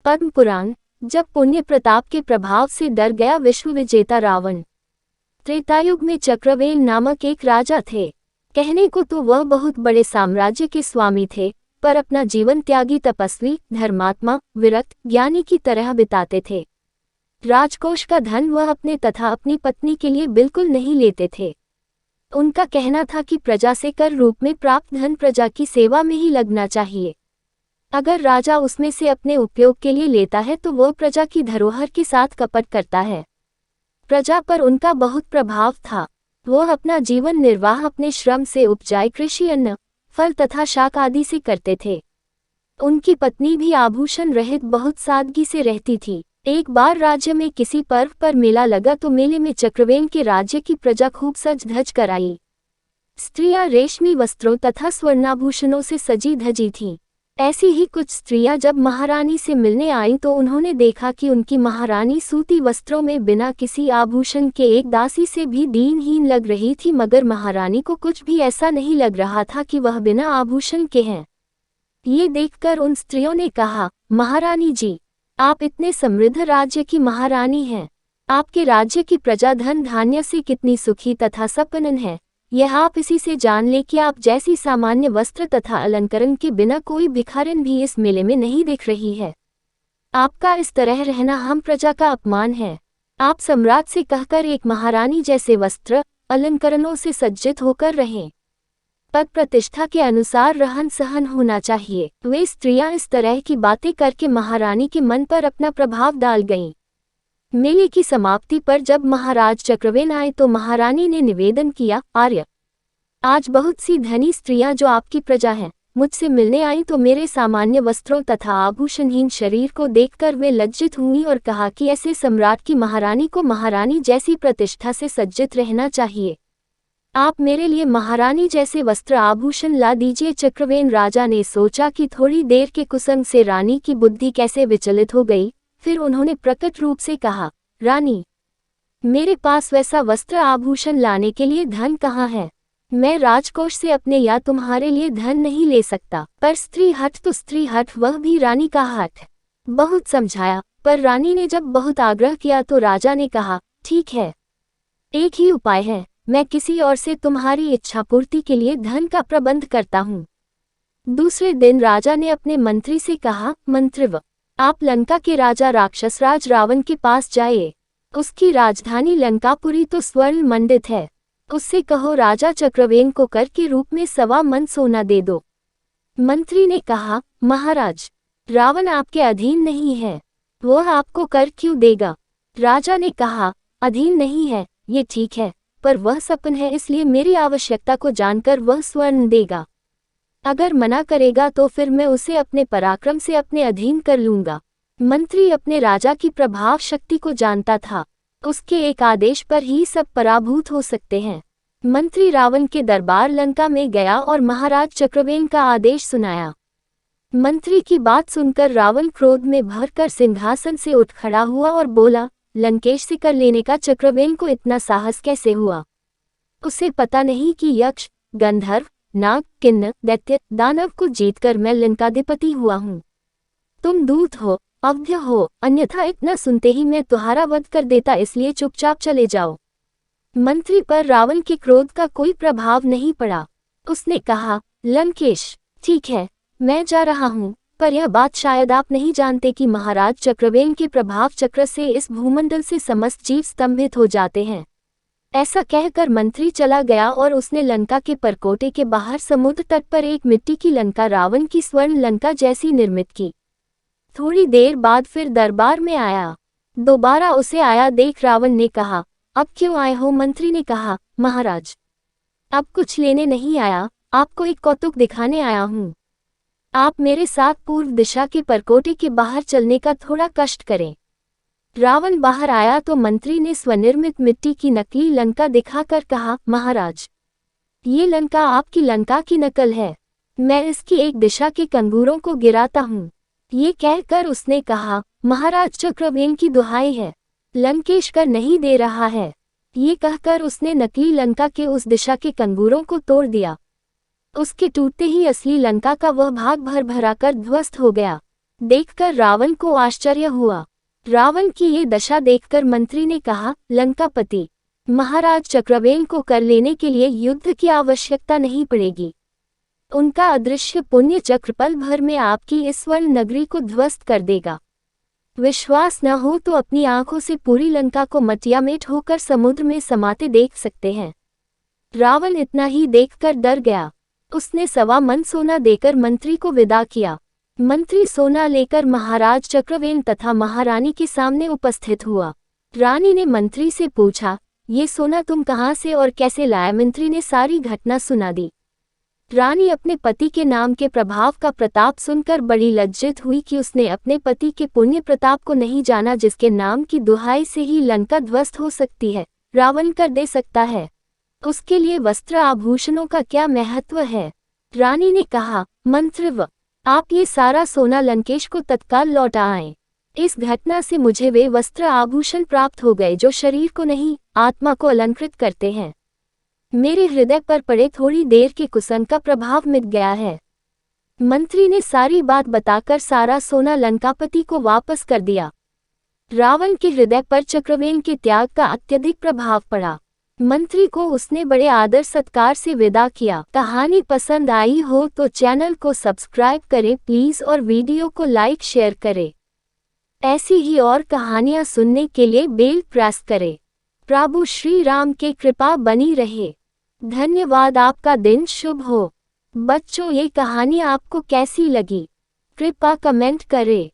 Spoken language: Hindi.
पद्म पुराण। जब पुण्य प्रताप के प्रभाव से डर गया विश्व विजेता रावण। त्रेतायुग में चक्रवेल नामक एक राजा थे। कहने को तो वह बहुत बड़े साम्राज्य के स्वामी थे, पर अपना जीवन त्यागी, तपस्वी, धर्मात्मा, विरक्त, ज्ञानी की तरह बिताते थे। राजकोष का धन वह अपने तथा अपनी पत्नी के लिए बिल्कुल नहीं लेते थे। उनका कहना था कि प्रजा से कर रूप में प्राप्त धन प्रजा की सेवा में ही लगना चाहिए। अगर राजा उसमें से अपने उपयोग के लिए लेता है तो वह प्रजा की धरोहर के साथ कपट करता है। प्रजा पर उनका बहुत प्रभाव था। वह अपना जीवन निर्वाह अपने श्रम से उपजाए कृषि, अन्न, फल तथा शाक आदि से करते थे। उनकी पत्नी भी आभूषण रहित बहुत सादगी से रहती थी। एक बार राज्य में किसी पर्व पर मेला लगा तो मेले में चक्रवेल के राज्य की प्रजा खूब सज धज कर आई। स्त्रियां रेशमी वस्त्रों तथा स्वर्णाभूषणों से सजी धजी थीं। ऐसी ही कुछ स्त्रियां जब महारानी से मिलने आईं तो उन्होंने देखा कि उनकी महारानी सूती वस्त्रों में बिना किसी आभूषण के एक दासी से भी दीनहीन लग रही थी, मगर महारानी को कुछ भी ऐसा नहीं लग रहा था कि वह बिना आभूषण के हैं। ये देखकर उन स्त्रियों ने कहा, महारानी जी, आप इतने समृद्ध राज्य की महारानी हैं। आपके राज्य की प्रजा धन धान्य से कितनी सुखी तथा संपन्न है, यह आप इसी से जान ले कि आप जैसी सामान्य वस्त्र तथा अलंकरण के बिना कोई भिखारिन भी इस मेले में नहीं दिख रही है। आपका इस तरह रहना हम प्रजा का अपमान है। आप सम्राट से कहकर एक महारानी जैसे वस्त्र अलंकरणों से सज्जित होकर रहें। पद प्रतिष्ठा के अनुसार रहन सहन होना चाहिए। वे स्त्रियां इस तरह की बातें करके महारानी के मन पर अपना प्रभाव डाल गईं। मेले की समाप्ति पर जब महाराज चक्रवेल आए तो महारानी ने निवेदन किया, आर्य, आज बहुत सी धनी स्त्रियां जो आपकी प्रजा हैं, मुझसे मिलने आई तो मेरे सामान्य वस्त्रों तथा आभूषणहीन शरीर को देखकर वे लज्जित हुईं और कहा कि ऐसे सम्राट की महारानी को महारानी जैसी प्रतिष्ठा से सज्जित रहना चाहिए। आप मेरे लिए महारानी जैसे वस्त्र आभूषण ला दीजिए। चक्रवेल राजा ने सोचा कि थोड़ी देर के कुसंग से रानी की बुद्धि कैसे विचलित हो गई। फिर उन्होंने प्रकट रूप से कहा, रानी, मेरे पास वैसा वस्त्र आभूषण लाने के लिए धन कहाँ है। मैं राजकोष से अपने या तुम्हारे लिए धन नहीं ले सकता। पर स्त्री हठ तो स्त्री हठ, वह भी रानी का हठ। बहुत समझाया, पर रानी ने जब बहुत आग्रह किया तो राजा ने कहा, ठीक है, एक ही उपाय है, मैं किसी और से तुम्हारी इच्छा पूर्ति के लिए धन का प्रबंध करता हूँ। दूसरे दिन राजा ने अपने मंत्री से कहा, मंत्रिव, आप लंका के राजा राक्षसराज रावण के पास जाइए। उसकी राजधानी लंकापुरी तो स्वर्ण मंडित है। उससे कहो राजा चक्रवेल को कर के रूप में 1.25 मन सोना दे दो। मंत्री ने कहा, महाराज, रावण आपके अधीन नहीं है, वह आपको कर क्यों देगा। राजा ने कहा, अधीन नहीं है, ये ठीक है, पर वह सपन है, इसलिए मेरी आवश्यकता को जानकर वह स्वर्ण देगा। अगर मना करेगा तो फिर मैं उसे अपने पराक्रम से अपने अधीन कर लूंगा। मंत्री अपने राजा की प्रभाव शक्ति को जानता था। उसके एक आदेश पर ही सब पराभूत हो सकते हैं। मंत्री रावण के दरबार लंका में गया और महाराज चक्रवेल का आदेश सुनाया। मंत्री की बात सुनकर रावण क्रोध में भरकर सिंहासन से उठ खड़ा हुआ और बोला, लंकेश से कर लेने का चक्रवेल को इतना साहस कैसे हुआ। उसे पता नहीं कि यक्ष, गंधर्व, नाग, किन्नर, दैत्य, दानव को जीतकर मैं लंकाधिपति हुआ हूँ। तुम दूत हो, अवध्य हो, अन्यथा इतना सुनते ही मैं तुम्हारा वध कर देता, इसलिए चुपचाप चले जाओ। मंत्री पर रावण के क्रोध का कोई प्रभाव नहीं पड़ा। उसने कहा, लंकेश, ठीक है, मैं जा रहा हूँ, पर यह बात शायद आप नहीं जानते कि महाराज चक्रवेल के प्रभाव चक्र से इस भूमंडल से समस्त जीव स्तंभित हो जाते हैं। ऐसा कहकर मंत्री चला गया और उसने लंका के परकोटे के बाहर समुद्र तट पर एक मिट्टी की लंका रावण की स्वर्ण लंका जैसी निर्मित की। थोड़ी देर बाद फिर दरबार में आया। दोबारा उसे आया देख रावण ने कहा, अब क्यों आए हो। मंत्री ने कहा, महाराज, अब कुछ लेने नहीं आया, आपको एक कौतुक दिखाने आया हूँ। आप मेरे साथ पूर्व दिशा के परकोटे के बाहर चलने का थोड़ा कष्ट करें। रावण बाहर आया तो मंत्री ने स्वनिर्मित मिट्टी की नकली लंका दिखाकर कहा, महाराज, ये लंका आपकी लंका की नकल है। मैं इसकी एक दिशा के कंगूरों को गिराता हूँ। ये कहकर उसने कहा, महाराज चक्रवेल की दुहाई है, लंकेश कर नहीं दे रहा है। ये कहकर उसने नकली लंका के उस दिशा के कंगूरों को तोड़ दिया। उसके टूटते ही असली लंका का वह भाग भर भराकर ध्वस्त हो गया। देखकर रावण को आश्चर्य हुआ। रावण की ये दशा देखकर मंत्री ने कहा, लंकापति महाराज चक्रवेल को कर लेने के लिए युद्ध की आवश्यकता नहीं पड़ेगी। उनका अदृश्य पुण्य चक्र पल भर में आपकी इस स्वर्ण नगरी को ध्वस्त कर देगा। विश्वास न हो तो अपनी आंखों से पूरी लंका को मटियामेट होकर समुद्र में समाते देख सकते हैं। रावण इतना ही देखकर डर गया। उसने 1.25 मन सोना देकर मंत्री को विदा किया। मंत्री सोना लेकर महाराज चक्रवेल तथा महारानी के सामने उपस्थित हुआ। रानी ने मंत्री से पूछा, ये सोना तुम कहाँ से और कैसे लाया? मंत्री ने सारी घटना सुना दी। रानी अपने पति के नाम के प्रभाव का प्रताप सुनकर बड़ी लज्जित हुई कि उसने अपने पति के पुण्य प्रताप को नहीं जाना, जिसके नाम की दुहाई से ही लंका ध्वस्त हो सकती है, रावण कर दे सकता है। उसके लिए वस्त्र आभूषणों का क्या महत्व है? रानी ने कहा, मंत्रव, आप ये सारा सोना लंकेश को तत्काल लौटा आएं। इस घटना से मुझे वे वस्त्र आभूषण प्राप्त हो गए जो शरीर को नहीं, आत्मा को अलंकृत करते हैं। मेरे हृदय पर पड़े थोड़ी देर के कुसन का प्रभाव मिट गया है। मंत्री ने सारी बात बताकर सारा सोना लंकापति को वापस कर दिया। रावण के हृदय पर चक्रवेल के त्याग का अत्यधिक प्रभाव पड़ा। मंत्री को उसने बड़े आदर सत्कार से विदा किया। कहानी पसंद आई हो तो चैनल को सब्सक्राइब करें प्लीज और वीडियो को लाइक शेयर करें। ऐसी ही और कहानियां सुनने के लिए बेल प्रेस करें। प्रभु श्री राम की कृपा बनी रहे। धन्यवाद। आपका दिन शुभ हो। बच्चों, ये कहानी आपको कैसी लगी? कृपया कमेंट करें।